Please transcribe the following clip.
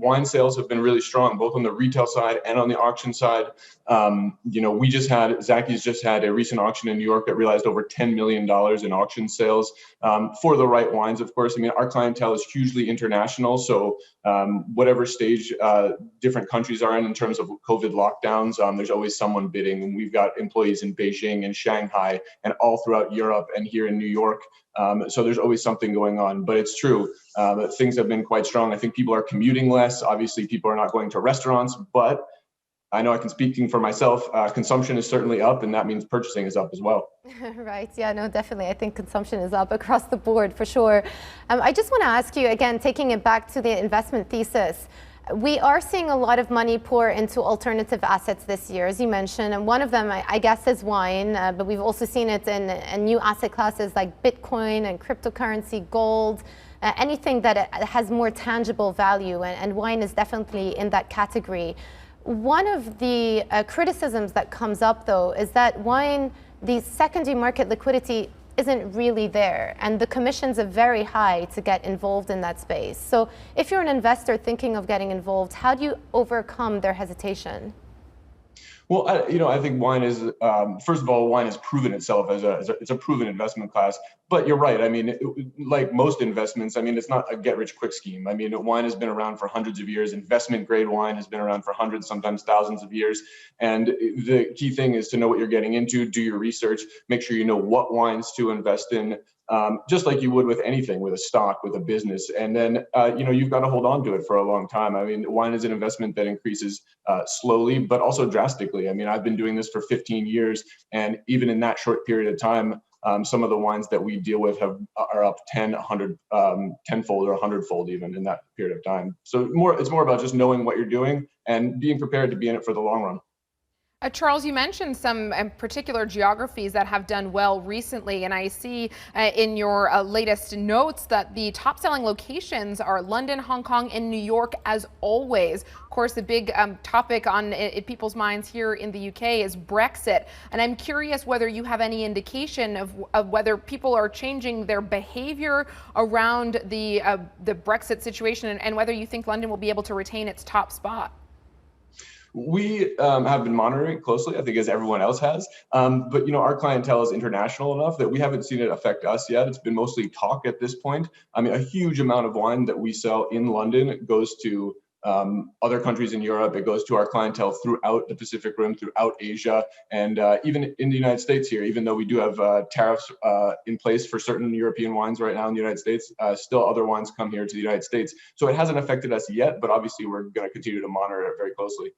wine sales have been really strong, both on the retail side and on the auction side. Zachys just had a recent auction in New York that realized over $10 million in auction sales for the right wines, of course. I mean, our clientele is hugely international. So whatever stage different countries are in terms of COVID lockdowns, there's always someone bidding. And we've got employees in Beijing and Shanghai and all throughout Europe and here in New York. So there's always something going on. But it's true that things have been quite strong. I think people are commuting less. Obviously, people are not going to restaurants, but I know I can speak for myself. Consumption is certainly up, and that means purchasing is up as well. Right. Yeah, no, definitely. I think consumption is up across the board for sure. I just want to ask you, again, taking it back to the investment thesis, we are seeing a lot of money pour into alternative assets this year, as you mentioned, and one of them, I guess, is wine, but we've also seen it in new asset classes like Bitcoin and cryptocurrency, gold, anything that has more tangible value, and wine is definitely in that category. One of the criticisms that comes up, though, is that wine, the secondary market liquidity isn't really there, and the commissions are very high to get involved in that space. So if you're an investor thinking of getting involved, how do you overcome their hesitation? Well, I think wine is, first of all, wine has proven itself it's a proven investment class. But you're right. I mean, like most investments, I mean, it's not a get-rich-quick scheme. I mean, wine has been around for hundreds of years. Investment-grade wine has been around for hundreds, sometimes thousands of years. And the key thing is to know what you're getting into, do your research, make sure you know what wines to invest in, just like you would with anything, with a stock, with a business. And then, you've got to hold on to it for a long time. I mean, wine is an investment that increases slowly, but also drastically. I mean, I've been doing this for 15 years, and even in that short period of time, some of the wines that we deal with are up 10, 100, tenfold or 100-fold even in that period of time. So it's more about just knowing what you're doing and being prepared to be in it for the long run. Charles, you mentioned some particular geographies that have done well recently, and I see in your latest notes that the top-selling locations are London, Hong Kong, and New York, as always. Of course, the big topic on people's minds here in the UK is Brexit, and I'm curious whether you have any indication of whether people are changing their behavior around the Brexit situation, and whether you think London will be able to retain its top spot. We have been monitoring it closely, I think, as everyone else has. But, our clientele is international enough that we haven't seen it affect us yet. It's been mostly talk at this point. I mean, a huge amount of wine that we sell in London goes to other countries in Europe. It goes to our clientele throughout the Pacific Rim, throughout Asia, and even in the United States here, even though we do have tariffs in place for certain European wines right now in the United States, still other wines come here to the United States. So it hasn't affected us yet, but obviously we're going to continue to monitor it very closely.